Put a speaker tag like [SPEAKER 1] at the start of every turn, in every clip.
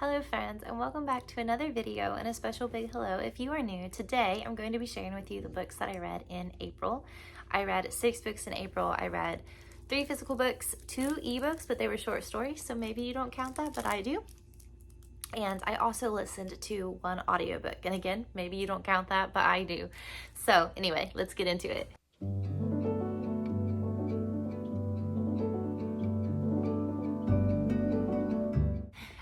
[SPEAKER 1] Hello friends, and welcome back to another video and a special big hello if you are new. Today I'm going to be sharing with you the books that I read in April. I read 6 books in April. I read 3 physical books, 2 ebooks, but they were short stories, so maybe you don't count that, but I do. And I also listened to 1 audiobook, and again, maybe you don't count that, but I do. So anyway, let's get into it.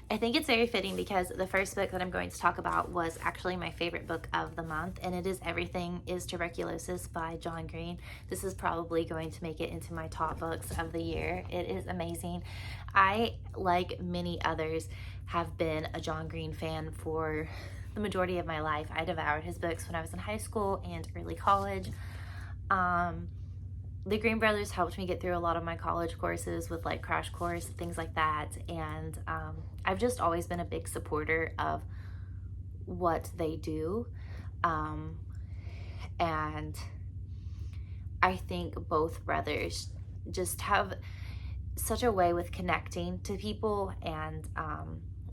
[SPEAKER 1] I think it's very fitting because the first book that I'm going to talk about was actually my favorite book of the month, and it is Everything is Tuberculosis by John Green. This is probably going to make it into my top books of the year. It is amazing. I, like many others, have been a John Green fan for the majority of my life. I devoured his books when I was in high school and early college. The Green brothers helped me get through a lot of my college courses with like Crash Course, things like that. And I've just always been a big supporter of what they do. And I think both brothers just have such a way with connecting to people and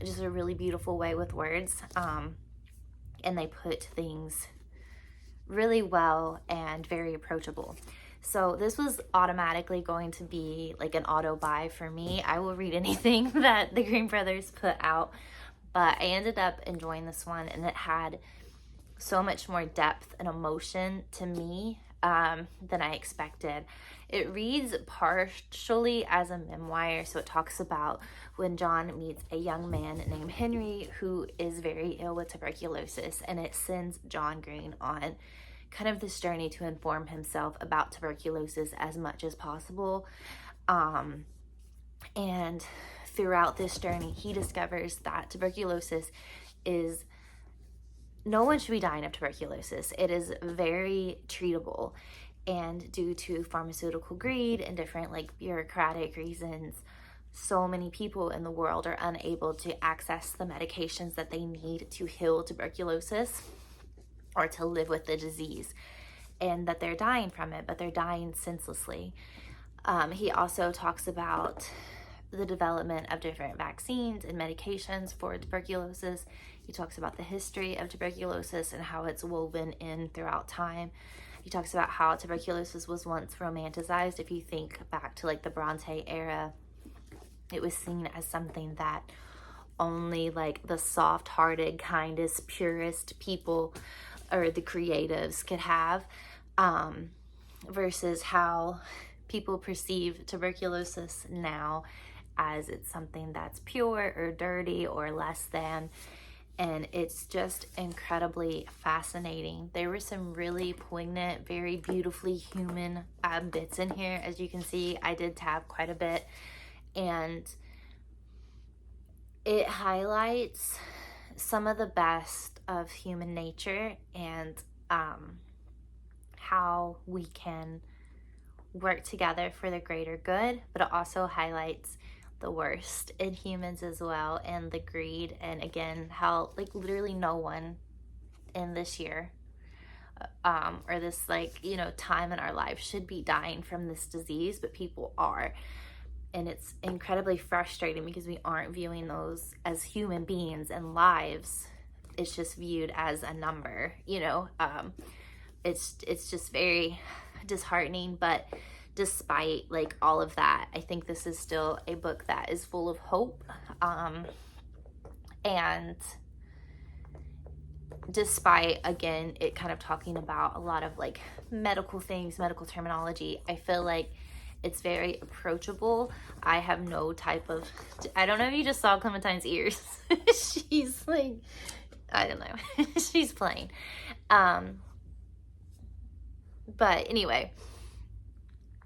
[SPEAKER 1] just a really beautiful way with words. And they put things really well and very approachable. So this was automatically going to be like an auto buy for me. I will read anything that the Green brothers put out, but I ended up enjoying this one, and it had so much more depth and emotion to me than I expected. It reads partially as a memoir, so it talks about when John meets a young man named Henry who is very ill with tuberculosis, and it sends John Green on kind of this journey to inform himself about tuberculosis as much as possible. And throughout this journey, he discovers that tuberculosis is, no one should be dying of tuberculosis. It is very treatable. And due to pharmaceutical greed and different like bureaucratic reasons, so many people in the world are unable to access the medications that they need to heal tuberculosis or to live with the disease, and that they're dying from it, but they're dying senselessly. He also talks about the development of different vaccines and medications for tuberculosis. He talks about the history of tuberculosis and how it's woven in throughout time. He talks about how tuberculosis was once romanticized. If you think back to like the Bronte era, it was seen as something that only like the soft-hearted, kindest, purest people or the creatives could have, versus how people perceive tuberculosis now as it's something that's pure or dirty or less than. And it's just incredibly fascinating. There were some really poignant, very beautifully human bits in here. As you can see, I did tab quite a bit, and it highlights some of the best of human nature and how we can work together for the greater good, but it also highlights the worst in humans as well, and the greed, and again how like literally no one in this year or this like time in our life should be dying from this disease, but people are. And it's incredibly frustrating because we aren't viewing those as human beings and lives. It's just viewed as a number, it's just very disheartening. But despite like all of that, I think this is still a book that is full of hope. And despite, again, it kind of talking about a lot of like medical things, medical terminology, I feel like it's very approachable. I have no type of, I don't know if you just saw Clementine's ears. She's like, I don't know. She's playing. But anyway,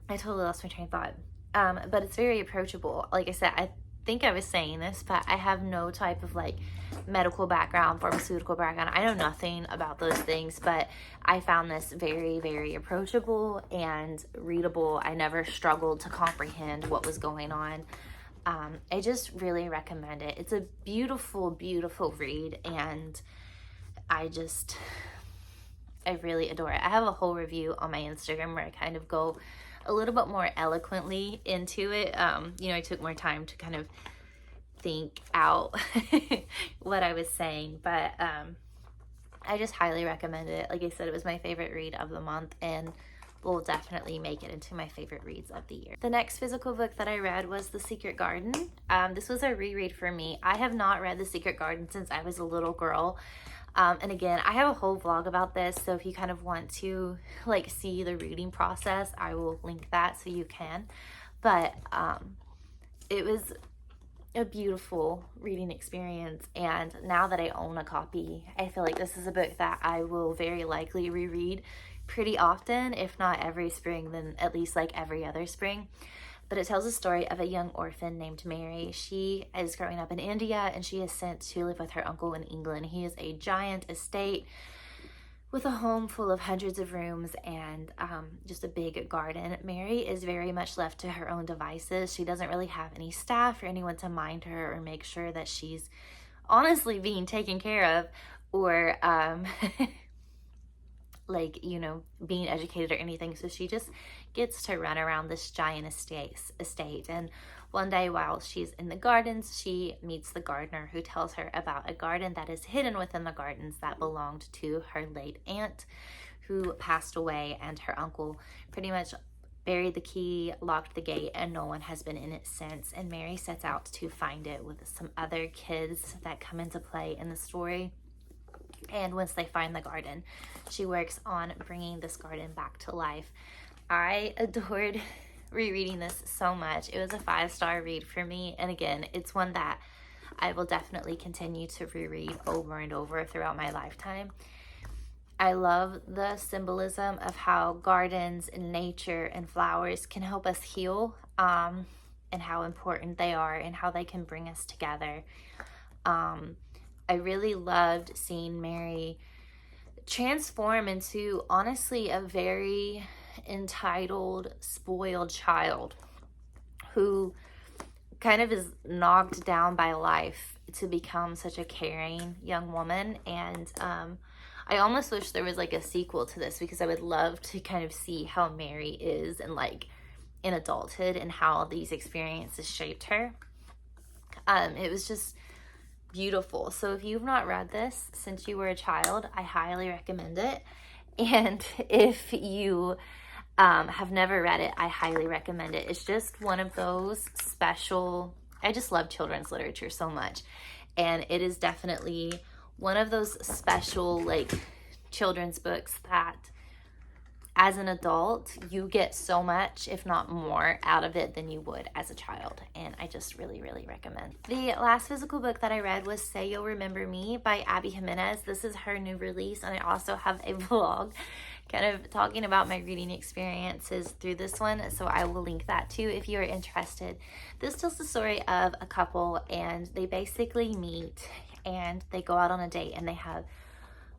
[SPEAKER 1] I totally lost my train of thought. But it's very approachable. Like I said, I think I was saying this, but I have no type of like medical background, pharmaceutical background. I know nothing about those things, but I found this very, very approachable and readable. I never struggled to comprehend what was going on. I just really recommend it. It's a beautiful, beautiful read, and I really adore it. I have a whole review on my Instagram where I kind of go a little bit more eloquently into it. I took more time to kind of think out what I was saying, but I just highly recommend it. Like I said, it was my favorite read of the month and will definitely make it into my favorite reads of the year. The next physical book that I read was The Secret Garden. This was a reread for me. I have not read The Secret Garden since I was a little girl. And again, I have a whole vlog about this, so if you kind of want to like see the reading process, I will link that so you can. But it was a beautiful reading experience, and now that I own a copy, I feel like this is a book that I will very likely reread pretty often, if not every spring, then at least like every other spring. But it tells a story of a young orphan named Mary. She is growing up in India, and she is sent to live with her uncle in England. He is a giant estate with a home full of hundreds of rooms and just a big garden. Mary is very much left to her own devices. She doesn't really have any staff or anyone to mind her or make sure that she's honestly being taken care of, or like, you know, being educated or anything. So she just gets to run around this giant estate. And one day while she's in the gardens, she meets the gardener, who tells her about a garden that is hidden within the gardens that belonged to her late aunt, who passed away, and her uncle pretty much buried the key, locked the gate, and no one has been in it since. And Mary sets out to find it with some other kids that come into play in the story. And once they find the garden, she works on bringing this garden back to life. I adored rereading this so much. It was a 5-star read for me. And again, it's one that I will definitely continue to reread over and over throughout my lifetime. I love the symbolism of how gardens and nature and flowers can help us heal, and how important they are and how they can bring us together. I really loved seeing Mary transform into, honestly, a very entitled, spoiled child who kind of is knocked down by life to become such a caring young woman. And I almost wish there was like a sequel to this, because I would love to kind of see how Mary is and like in adulthood and how these experiences shaped her. It was just beautiful. So if you've not read this since you were a child, I highly recommend it. And if you have never read it, I highly recommend it. It's just one of those special, I just love children's literature so much. And it is definitely one of those special like children's books that as an adult, you get so much, if not more, out of it than you would as a child. And I just really, really recommend. The last physical book that I read was Say You'll Remember Me by Abby Jimenez. This is her new release, and I also have a vlog kind of talking about my reading experiences through this one, so I will link that too if you are interested. This tells the story of a couple, and they basically meet and they go out on a date, and they have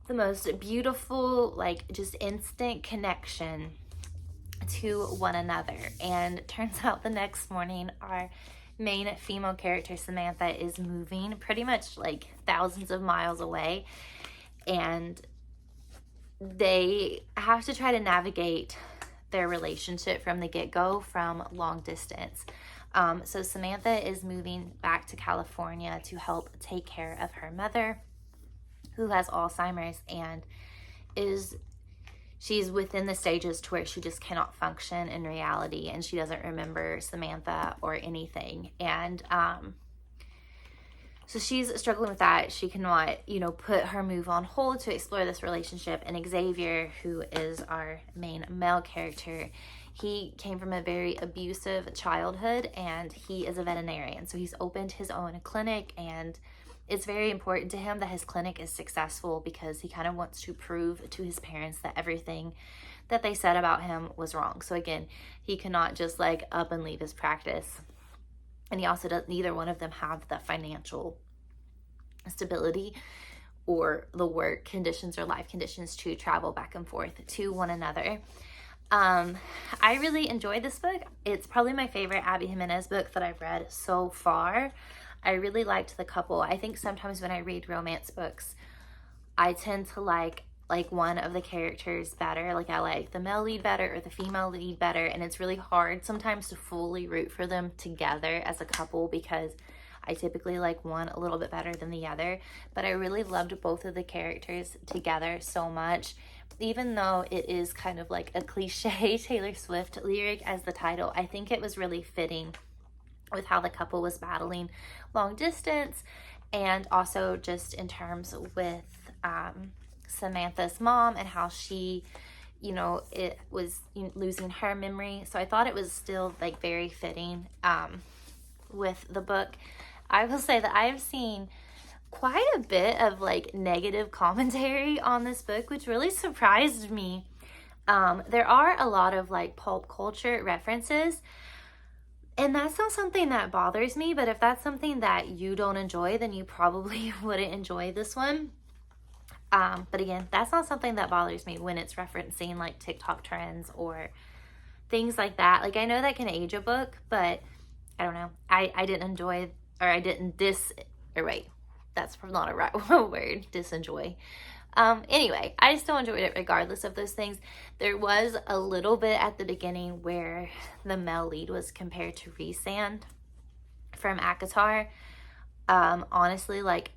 [SPEAKER 1] the most beautiful, like just instant connection to one another. And it turns out the next morning, our main female character, Samantha, is moving pretty much like thousands of miles away, and they have to try to navigate their relationship from the get-go from long distance. So Samantha is moving back to California to help take care of her mother, who has Alzheimer's, and she's within the stages to where she just cannot function in reality, and she doesn't remember Samantha or anything. And so she's struggling with that. She cannot, put her move on hold to explore this relationship. And Xavier, who is our main male character, he came from a very abusive childhood, and he is a veterinarian. So he's opened his own clinic, and it's very important to him that his clinic is successful, because he kind of wants to prove to his parents that everything that they said about him was wrong. So again, he cannot just like up and leave his practice. And he also doesn't, neither one of them have the financial stability or the work conditions or life conditions to travel back and forth to one another. I really enjoyed this book. It's probably my favorite Abby Jimenez book that I've read so far. I really liked the couple. I think sometimes when I read romance books, I tend to like one of the characters better. Like I like the male lead better or the female lead better. And it's really hard sometimes to fully root for them together as a couple, because I typically like one a little bit better than the other, but I really loved both of the characters together so much. Even though it is kind of like a cliche Taylor Swift lyric as the title, I think it was really fitting with how the couple was battling long distance, and also just in terms with Samantha's mom and how she, it was losing her memory. So I thought it was still like very fitting with the book. I will say that I've seen quite a bit of like negative commentary on this book, which really surprised me. There are a lot of like pulp culture references, and that's not something that bothers me, but if that's something that you don't enjoy, then you probably wouldn't enjoy this one. But again, that's not something that bothers me when it's referencing like TikTok trends or things like that. Like, I know that can age a book, but I don't know. I didn't enjoy, or I didn't that's not a right word, disenjoy. Anyway, I still enjoyed it regardless of those things. There was a little bit at the beginning where the male lead was compared to Rhysand from ACOTAR. Honestly, like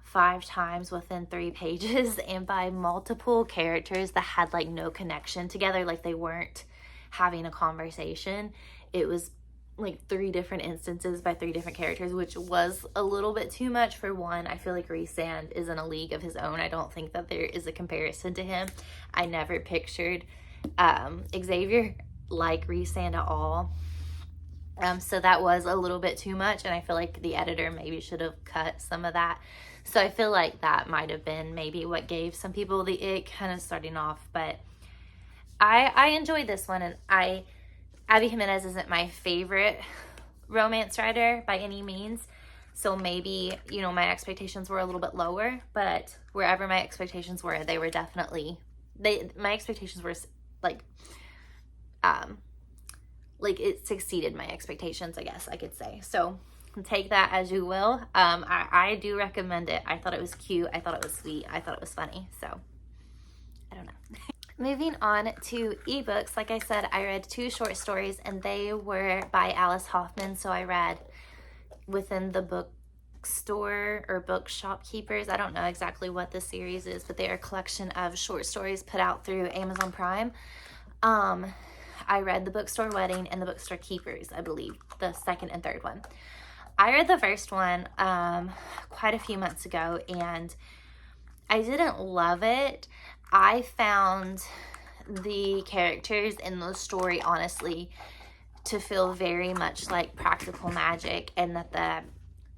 [SPEAKER 1] 5 times within 3 pages, and by multiple characters that had like no connection together, like they weren't having a conversation. It was like 3 different instances by 3 different characters, which was a little bit too much for one. I feel like Rhysand is in a league of his own. I don't think that there is a comparison to him. I never pictured Xavier like Rhysand at all. So that was a little bit too much, and I feel like the editor maybe should have cut some of that. So I feel like that might have been maybe what gave some people the ick kind of starting off. But I enjoyed this one, and Abby Jimenez isn't my favorite romance writer by any means. So maybe, my expectations were a little bit lower, but wherever my expectations were, they were definitely, my expectations were like it succeeded my expectations, I guess I could say. So take that as you will. I do recommend it. I thought it was cute. I thought it was sweet. I thought it was funny. So I don't know. Moving on to ebooks, like I said, I read 2 short stories, and they were by Alice Hoffman. So I read within the Bookstore or Bookshop Keepers. I don't know exactly what the series is, but they are a collection of short stories put out through Amazon Prime. I read the Bookstore Wedding and the Bookstore Keepers, I believe, the second and third one. I read the first one quite a few months ago, and I didn't love it. I found the characters in the story, honestly, to feel very much like practical magic, and that the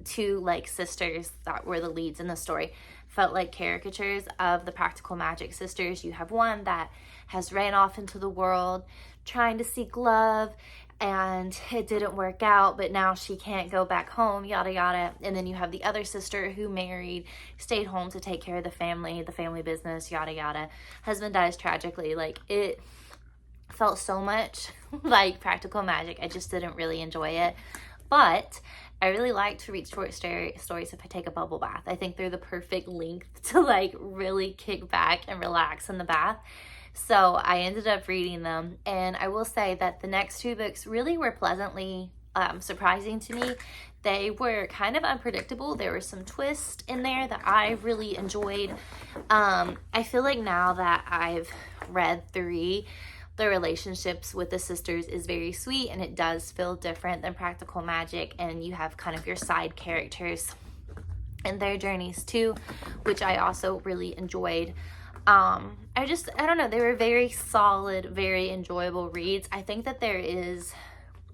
[SPEAKER 1] 2 like sisters that were the leads in the story felt like caricatures of the practical magic sisters. You have one that has ran off into the world trying to seek love, and it didn't work out, but now she can't go back home, yada yada. And then you have the other sister who married, stayed home to take care of the family business, yada yada. Husband dies tragically. Like, it felt so much like practical magic. I just didn't really enjoy it. But I really like to read short stories if I take a bubble bath. I think they're the perfect length to like really kick back and relax in the bath. So I ended up reading them, and I will say that the next 2 books really were pleasantly surprising to me. They were kind of unpredictable. There were some twists in there that I really enjoyed. I feel like now that I've read 3, the relationships with the sisters is very sweet, and it does feel different than practical magic, and you have kind of your side characters and their journeys too, which I also really enjoyed. I don't know, they were very solid, very enjoyable reads. I think that there is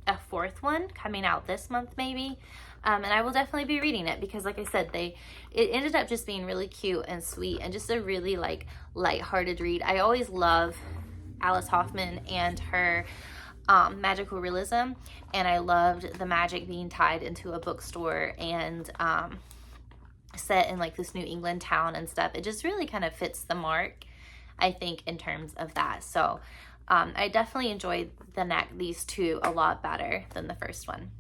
[SPEAKER 1] a 4th one coming out this month maybe, and I will definitely be reading it, because like I said, it ended up just being really cute and sweet, and just a really like lighthearted read. I always love Alice Hoffman and her magical realism, and I loved the magic being tied into a bookstore and set in like this New England town and stuff. It just really kind of fits the mark, I think, in terms of that. So I definitely enjoyed these 2 a lot better than the first one.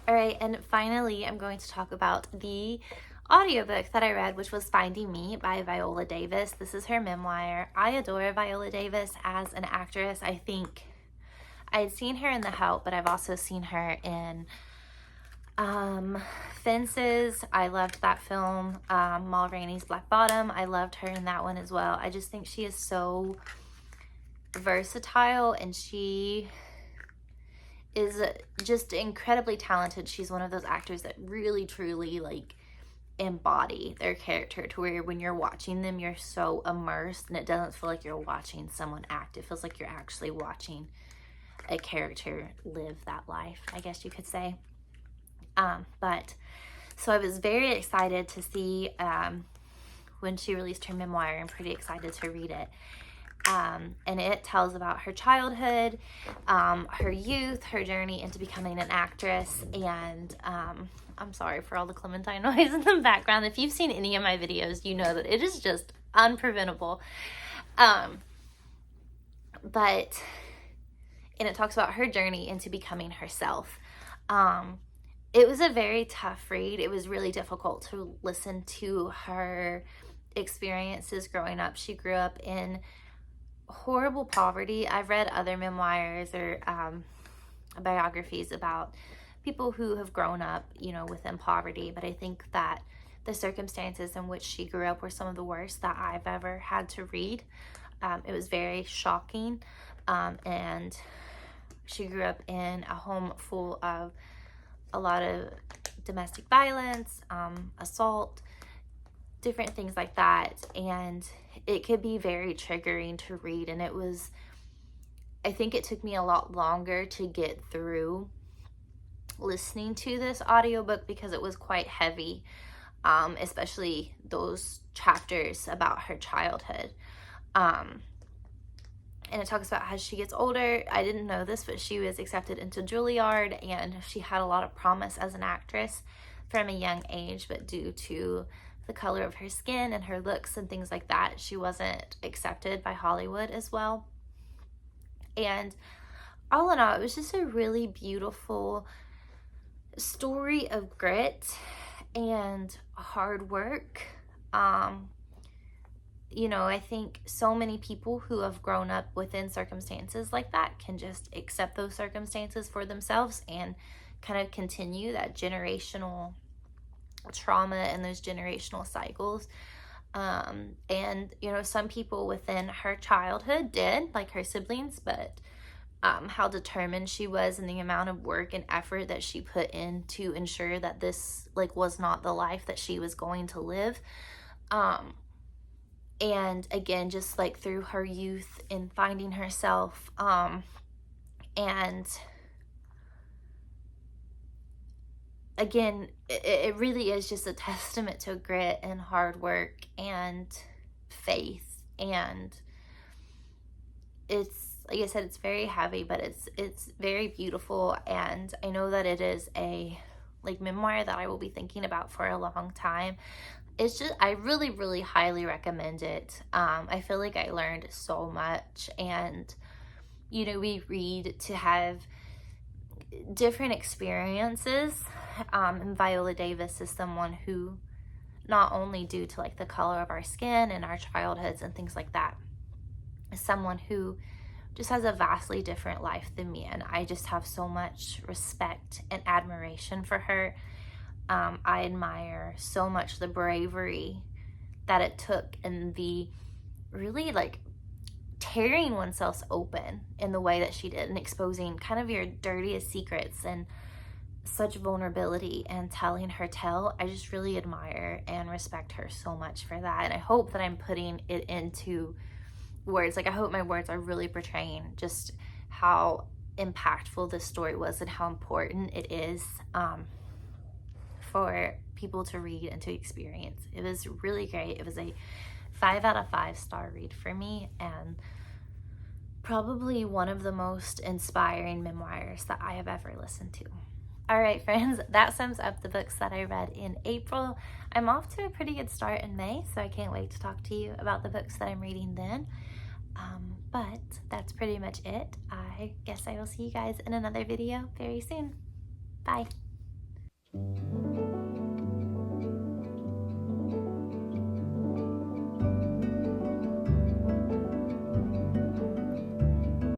[SPEAKER 1] All right, and finally I'm going to talk about the audiobook that I read, which was Finding Me by Viola Davis. This is her memoir. I adore Viola Davis as an actress. I think I had seen her in The Help, but I've also seen her in Fences, I loved that film. Ma Rainey's Black Bottom, I loved her in that one as well. I just think she is so versatile, and she is just incredibly talented. She's one of those actors that really truly like embody their character, to where when you're watching them, you're so immersed and it doesn't feel like you're watching someone act. It feels like you're actually watching a character live that life, I guess you could say. But so I was very excited to see when she released her memoir. I'm pretty excited to read it. And it tells about her childhood, her youth, her journey into becoming an actress, and I'm sorry for all the clementine noise in the background. If you've seen any of my videos, you know that it is just unpreventable. And it talks about her journey into becoming herself. It was a very tough read. It was really difficult to listen to her experiences growing up. She grew up in horrible poverty. I've read other memoirs or biographies about people who have grown up, you know, within poverty, but I think that the circumstances in which she grew up were some of the worst that I've ever had to read. It was very shocking, and she grew up in a home full of a lot of domestic violence, assault, different things like that, and it could be very triggering to read. And I think it took me a lot longer to get through listening to this audiobook because it was quite heavy, especially those chapters about her childhood. And it talks about how she gets older. I didn't know this, but she was accepted into Juilliard, and she had a lot of promise as an actress from a young age, but due to the color of her skin and her looks and things like that, she wasn't accepted by Hollywood as well. And all in all, it was just a really beautiful story of grit and hard work. You know, I think so many people who have grown up within circumstances like that can just accept those circumstances for themselves and kind of continue that generational trauma and those generational cycles. And, you know, some people within her childhood did, like her siblings, but how determined she was and the amount of work and effort that she put in to ensure that this, like, was not the life that she was going to live. And again, just like through her youth in finding herself, and again, it really is just a testament to grit and hard work and faith. And it's, like I said, it's very heavy, but it's very beautiful. And I know that it is a memoir that I will be thinking about for a long time. It's just, I really, really highly recommend it. I feel like I learned so much, and, you know, we read to have different experiences. And Viola Davis is someone who, not only due to like the color of our skin and our childhoods and things like that, is someone who just has a vastly different life than me, and I just have so much respect and admiration for her. I admire so much the bravery that it took and the really like tearing oneself open in the way that she did and exposing kind of your dirtiest secrets and such vulnerability and telling her tale. I just really admire and respect her so much for that. And I hope that I'm putting it into words. Like, I hope my words are really portraying just how impactful this story was and how important it is for people to read and to experience. It was really great. It was a 5 out of 5 star read for me, and probably one of the most inspiring memoirs that I have ever listened to. All right, friends, that sums up the books that I read in April. I'm off to a pretty good start in May, so I can't wait to talk to you about the books that I'm reading then. But that's pretty much it. I guess I will see you guys in another video very soon. Bye.